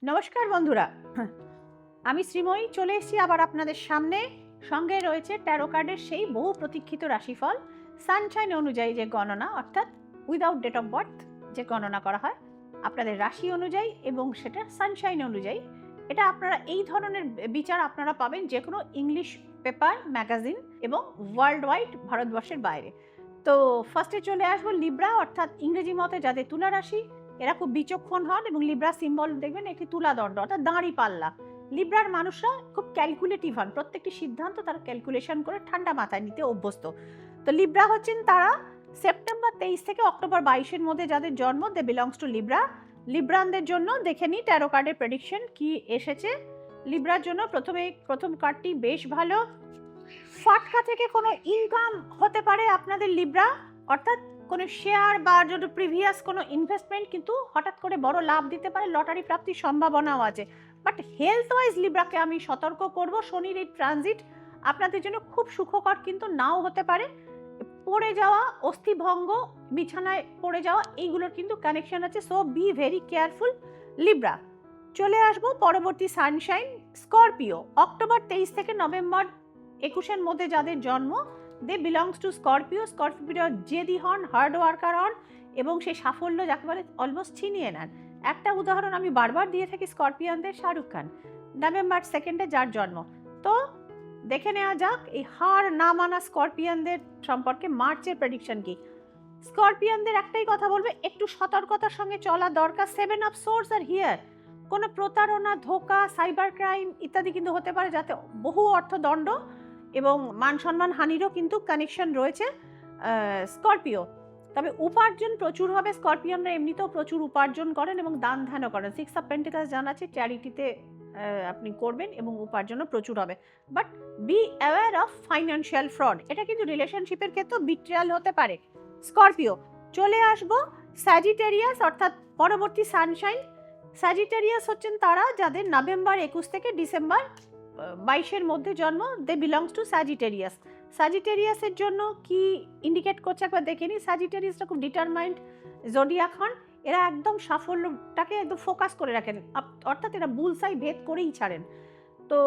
নমস্কার বন্ধুরা, আমি শ্রীময়ী চলে এসেছি আবার আপনাদের সামনে। সঙ্গে রয়েছে ট্যারো কার্ডের সেই বহু প্রতীক্ষিত রাশিফল, সানশাইন অনুযায়ী যে গণনা, অর্থাৎ উইদাউট ডেট অফ বার্থ যে গণনা করা হয় আপনাদের রাশি অনুযায়ী এবং সেটা সানশাইন অনুযায়ী। এটা আপনারা এই ধরনের বিচার আপনারা পাবেন যে কোনো ইংলিশ পেপার, ম্যাগাজিন এবং ওয়ার্ল্ড ওয়াইড, ভারতবর্ষের বাইরে। তো ফার্স্টে চলে আসবো লিব্রা, অর্থাৎ ইংরেজি মতে যাদের তুলা রাশি, এরা খুব বিচক্ষণ হন এবং লিব্রা সিম্বল দেখবেন একটি তুলাদণ্ড, অর্থাৎ দাঁড়ি পাল্লা। লিব্রার মানুষরা খুব ক্যালকুলেটিভ হন, প্রত্যেকটি সিদ্ধান্ত তারা ক্যালকুলেশন করে ঠান্ডা মাথায় নিতে অভ্যস্ত। তো লিব্রা হচ্ছেন তারা সেপ্টেম্বর 23 থেকে অক্টোবর 22-এর মধ্যে যাদের জন্ম, দে বিলংস টু লিব্রা। লিব্রানদের জন্য দেখে নিই ট্যারো কার্ডের প্রেডিকশন কি এসেছে। লিব্রার জন্য প্রথম কার্ডটি বেশ ভালো। ফাটকা থেকে কোনো ইনকাম হতে পারে আপনাদের লিব্রা, অর্থাৎ কোনো শেয়ার বা যদি প্রিভিয়াস কোনো ইনভেস্টমেন্ট কিন্তু হঠাৎ করে বড় লাভ দিতে পারে, লটারি প্রাপ্তির সম্ভাবনাও আছে। বাট হেলথ ওয়াইজ লিব্রাকে আমি সতর্ক করব, শনির এই ট্রানজিট আপনাদের জন্য খুব সুখকর কিন্তু নাও হতে পারে। পড়ে যাওয়া, অস্থিভঙ্গ, বিছানায় পড়ে যাওয়া, এইগুলোর কিন্তু কানেকশন আছে। So be very careful Libra. চলে আসবো পরবর্তী সানশাইন স্করপিও। অক্টোবর 23 থেকে নভেম্বর 21-এর মধ্যে যাদের জন্ম, দে বিলংস টু স্করপিও। স্করপিও জেদি হন, হার্ড ওয়ার্কার হন এবং সেই সাফল্য যাকে বলে অলমোস্ট ছিনিয়ে নেন। একটা উদাহরণ আমি বারবার দিয়ে থাকি স্করপিয়ানদের, শাহরুখ খান, নভেম্বর 2 যার জন্ম। তো দেখে নেওয়া যাক এই হার না মানা স্করপিয়ানদের সম্পর্কে মার্চের প্রেডিকশন কি। স্করপিয়ানদের একটাই কথা বলবে, একটু সতর্কতার সঙ্গে চলা দরকার। 7 অফ সোর্স আর হিয়ার। কোনো প্রতারণা, ধোঁকা, সাইবার ক্রাইম ইত্যাদি কিন্তু হতে পারে, যাতে বহু অর্থদণ্ড এবং মান সম্মান হানিরও কিন্তু কানেকশন রয়েছে স্করপিও। তবে উপার্জন প্রচুর হবে। স্করপিয়ানরা এমনিতেও প্রচুর উপার্জন করেন এবং দান ধ্যানও করেন। 6 অফ পেন্টিকলস জানাচ্ছে চ্যারিটিতে আপনি করবেন এবং উপার্জনও প্রচুর হবে। But be aware of financial fraud, এটা কিন্তু রিলেশনশিপের ক্ষেত্রেও বিট্রিয়াল হতে পারে স্করপিও। চলে আসবো স্যাজিটেরিয়াস, অর্থাৎ পরবর্তী সানশাইন। স্যাজিটেরিয়াস হচ্ছেন তারা যাদের নভেম্বর 21 থেকে ডিসেম্বর 22-এর মধ্যে জন্ম, দে বিলংস টু স্যাজিটেরিয়াস। স্যাজিটেরিয়াসের জন্য কি ইন্ডিকেট করছে একবার দেখে নিই। স্যাজিটেরিয়াসটা খুব ডিটারমাইন্ড জোডিয়াক হন। এরা একদম সাফল্যটাকে একদম ফোকাস করে রাখেন, অর্থাৎ এরা বুলসাই ভেদ করেই ছাড়েন। তো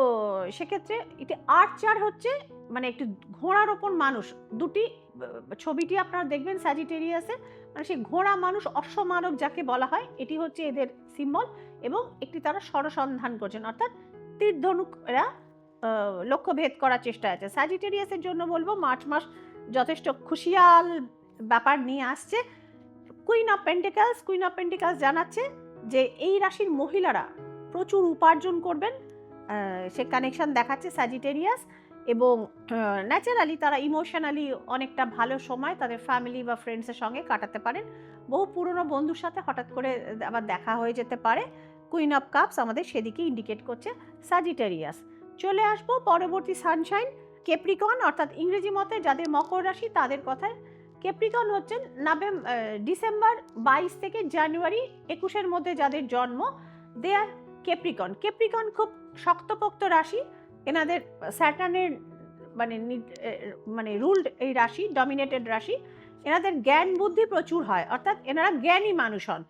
সেক্ষেত্রে এটি আর্চার হচ্ছে মানে একটি ঘোড়ার ওপর মানুষ। দুটি ছবিটি আপনারা দেখবেন স্যাজিটেরিয়াসে, মানে সেই ঘোড়া মানুষ, অশ্বমানব যাকে বলা হয়, এটি হচ্ছে এদের সিম্বল। এবং একটি তারা সরসন্ধান করছেন, অর্থাৎ তীর ধনুক এরা লক্ষ্য ভেদ করার চেষ্টা আছে। স্যাজিটেরিয়াসের জন্য বলবো মার্চ মাস যথেষ্ট খুশিয়াল ব্যাপার নিয়ে আসছে। কুইন অফ পেন্টিকালস জানাচ্ছে যে এই রাশির মহিলারা প্রচুর উপার্জন করবেন, সে কানেকশন দেখাচ্ছে স্যাজিটেরিয়াস। এবং ন্যাচারালি তারা ইমোশনালি অনেকটা ভালো সময় তাদের ফ্যামিলি বা ফ্রেন্ডসের সঙ্গে কাটাতে পারেন। বহু পুরনো বন্ধুর সাথে হঠাৎ করে আবার দেখা হয়ে যেতে পারে। কুইন অফ কাপস আমাদের সেদিকে ইন্ডিকেট করছে স্যাজিটেরিয়াস। চলে আসবো পরবর্তী সানশাইন ক্যাপ্রিকন, অর্থাৎ ইংরেজি মতে যাদের মকর রাশি তাদের কথায়। ক্যাপ্রিকন হচ্ছেন ডিসেম্বর 22 থেকে জানুয়ারি 21-এর মধ্যে যাদের জন্ম, দে আর ক্যাপ্রিকন খুব শক্তপোক্ত রাশি। এনাদের স্যাটার্নের মানে রুলড এই রাশি, ডমিনেটেড রাশি। এনাদের জ্ঞান বুদ্ধি প্রচুর হয়, অর্থাৎ এনারা জ্ঞানী মানুষ হন।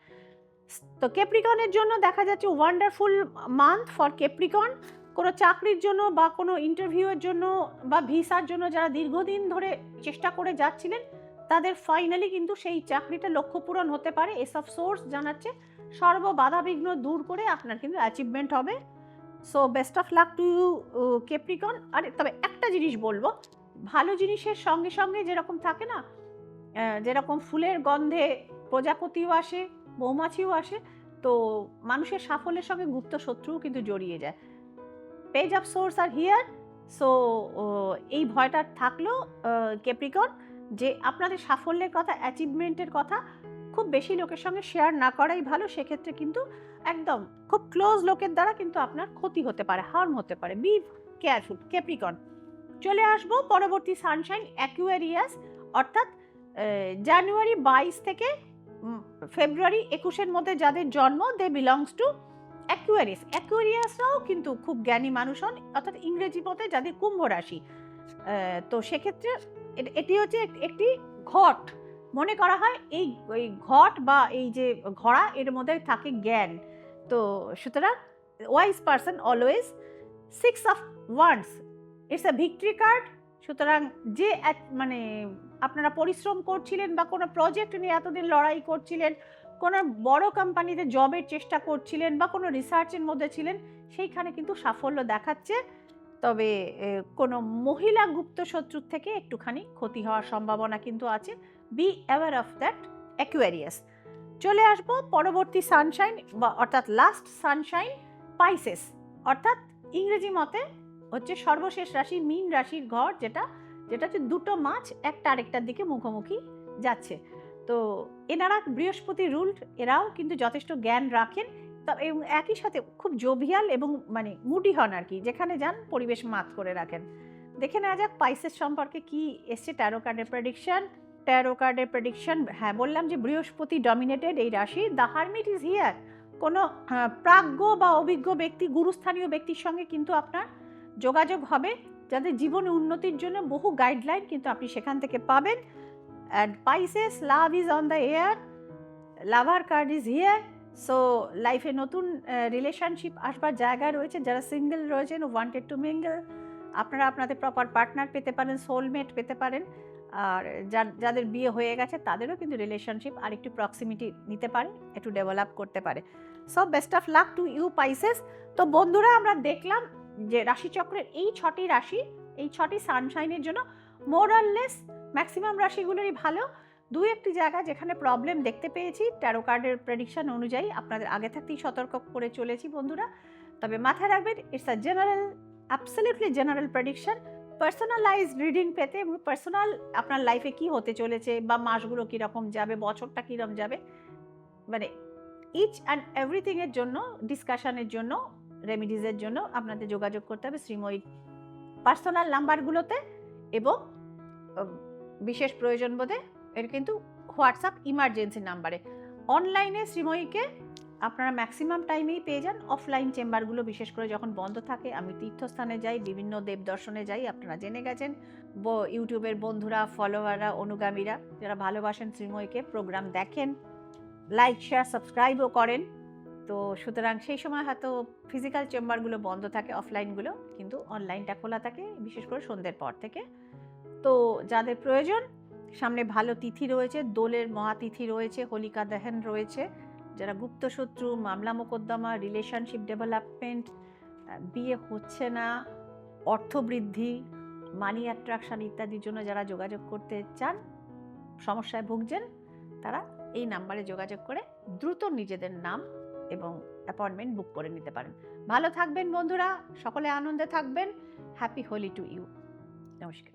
তো ক্যাপ্রিকনের জন্য দেখা যাচ্ছে ওয়ান্ডারফুল মান্থ ফর ক্যাপ্রিকন। কোনো চাকরির জন্য বা কোনো ইন্টারভিউয়ের জন্য বা ভিসার জন্য যারা দীর্ঘদিন ধরে চেষ্টা করে যাচ্ছিলেন, তাদের ফাইনালি কিন্তু সেই চাকরিটা লক্ষ্য পূরণ হতে পারে। এস অফ সোর্স জানাচ্ছে সর্ব বাধাবিঘ্ন দূর করে আপনার কিন্তু অ্যাচিভমেন্ট হবে। So best of luck to you Capricorn. আর তবে একটা জিনিস বলবো, ভালো জিনিসের সঙ্গে সঙ্গে যেরকম থাকে না, যেরকম ফুলের গন্ধে প্রজাপতিও আসে, মৌমাছিও আসে, তো মানুষের সাফল্যের সঙ্গে গুপ্ত শত্রুও কিন্তু জড়িয়ে যায়। Page of swords R here. So এই ভয়টা থাকলো ক্যাপ্রিকন, যে আপনাদের সাফল্যের কথা, অ্যাচিভমেন্টের কথা খুব বেশি লোকের সঙ্গে শেয়ার না করাই ভালো। সেক্ষেত্রে কিন্তু একদম খুব ক্লোজ লোকের দ্বারা কিন্তু আপনার ক্ষতি হতে পারে, হার্ম হতে পারে। Be careful Capricorn. চলে আসবো পরবর্তী সানশাইন অ্যাকুয়ারিয়াস, অর্থাৎ জানুয়ারি 22 থেকে ফেব্রুয়ারি 21-এর মধ্যে যাদের জন্ম, দে বিলংস টু অ্যাকুয়ারিয়াসরাও কিন্তু খুব জ্ঞানী মানুষ হন, অর্থাৎ ইংরেজি মতে যাদের কুম্ভ রাশি। তো সেক্ষেত্রে এটি হচ্ছে একটি ঘট। মনে করা হয় এই ঘট বা এই যে ঘোড়া, এর মধ্যে থাকে জ্ঞান। তো তো সুতরাং wise person always 6 of wands it's a victory card. সুতরাং যে মানে আপনারা পরিশ্রম করছিলেন বা কোনো প্রজেক্ট নিয়ে এতদিন লড়াই করছিলেন, কোনো বড় কোম্পানিতে জবের চেষ্টা করছিলেন বা কোনো রিসার্চের মধ্যে ছিলেন, সেইখানে কিন্তু সাফল্য দেখাচ্ছে। তবে কোনো মহিলা গুপ্ত শত্রুর থেকে একটুখানি ক্ষতি হওয়ার সম্ভাবনা কিন্তু আছে। Be aware of that Aquarius. চলে আসবো পরবর্তী সানশাইন বা অর্থাৎ লাস্ট সানশাইন পাইসেস, অর্থাৎ ইংরেজি মতে হচ্ছে সর্বশেষ রাশি মীন রাশির ঘর, যেটা হচ্ছে দুটো মাছ একটা আরেকটার দিকে মুখোমুখি যাচ্ছে। তো এনারা বৃহস্পতি রুলড, এরাও কিন্তু যথেষ্ট জ্ঞান রাখেন এবং একই সাথে খুব জোভিয়াল এবং মানে মুডি হন আর কি, যেখানে যান পরিবেশ মাত করে রাখেন। দেখে নেওয়া যাক পাইসেস সম্পর্কে কি এসছে ট্যারো কার্ডের প্রেডিকশন। হ্যাঁ, বললাম যে বৃহস্পতি ডমিনেটেড এই রাশি। The hermit is here. কোনো প্রাজ্ঞ বা অভিজ্ঞ ব্যক্তি, গুরুস্থানীয় ব্যক্তির সঙ্গে কিন্তু আপনার যোগাযোগ হবে, যাদের জীবনে উন্নতির জন্য বহু গাইডলাইন কিন্তু আপনি সেখান থেকে পাবেন। And Pisces, love is on the air, lover card is here. So লাইফে নতুন রিলেশনশিপ আসবার জায়গায় রয়েছে। যারা সিঙ্গেল রয়েছেন, ওয়ান্টেড টু মিঙ্গল, আপনারা আপনাদের প্রপার পার্টনার পেতে পারেন, সোলমেট পেতে পারেন। আর যাদের বিয়ে হয়ে গেছে তাদেরও কিন্তু রিলেশনশিপ আর একটু প্রক্সিমিটি নিতে পারে, একটু ডেভেলপ করতে পারে। So best of luck to you Pisces. তো বন্ধুরা, আমরা দেখলাম যে রাশিচক্রের এই 6টি রাশি, এই 6টি সানশাইনের জন্য মোরাললেস ম্যাক্সিমাম রাশিগুলোরই ভালো। দুই একটি জায়গা যেখানে প্রবলেম দেখতে পেয়েছি, ট্যারো কার্ডের প্রেডিকশন অনুযায়ী আপনাদের আগে থাকতেই সতর্ক করে চলেছি বন্ধুরা। তবে মাথায় রাখবেন, it's a general, absolutely general prediction. Personalize reading পেতে এবং পার্সোনাল আপনার লাইফে কি হতে চলেছে বা মাসগুলো কীরকম যাবে, বছরটা কীরকম যাবে, মানে ইচ অ্যান্ড এভরিথিংয়ের জন্য, ডিসকাশনের জন্য, রেমিডিজের জন্য আপনাদের যোগাযোগ করতে হবে শ্রীময়ী পার্সোনাল নাম্বারগুলোতে। এবং বিশেষ প্রয়োজন বোধে এর কিন্তু হোয়াটসঅ্যাপ ইমার্জেন্সি নাম্বারে। অনলাইনে শ্রীময়ীকে আপনারা ম্যাক্সিমাম টাইমেই পেয়ে যান। অফলাইন চেম্বারগুলো বিশেষ করে যখন বন্ধ থাকে, আমি তীর্থস্থানে যাই, বিভিন্ন দেব দর্শনে যাই, আপনারা জেনে গেছেন। ইউটিউবের বন্ধুরা, ফলোয়াররা, অনুগামীরা যারা ভালোবাসেন শ্রীময়ীকে, প্রোগ্রাম দেখেন, লাইক, শেয়ার, সাবস্ক্রাইবও করেন। তো সুতরাং সেই সময় হয়তো ফিজিক্যাল চেম্বারগুলো বন্ধ থাকে, অফলাইনগুলো কিন্তু অনলাইনটা খোলা থাকে, বিশেষ করে সন্ধ্যের পর থেকে। তো যাদের প্রয়োজন, সামনে ভালো তিথি রয়েছে, দোলের মহাতিথি রয়েছে, হোলিকা দহন রয়েছে। যারা গুপ্তশত্রু, মামলা মোকদ্দমা, রিলেশনশিপ ডেভেলপমেন্ট, বিয়ে হচ্ছে না, অর্থবৃদ্ধি, মানি অ্যাট্রাকশন ইত্যাদির জন্য যারা যোগাযোগ করতে চান, সমস্যায় ভুগছেন, তারা এই নাম্বারে যোগাযোগ করে দ্রুত নিজেদের নাম এবং অ্যাপয়েন্টমেন্ট বুক করে নিতে পারেন। ভালো থাকবেন বন্ধুরা, সকলে আনন্দে থাকবেন। Happy Holi to you. নমস্কার।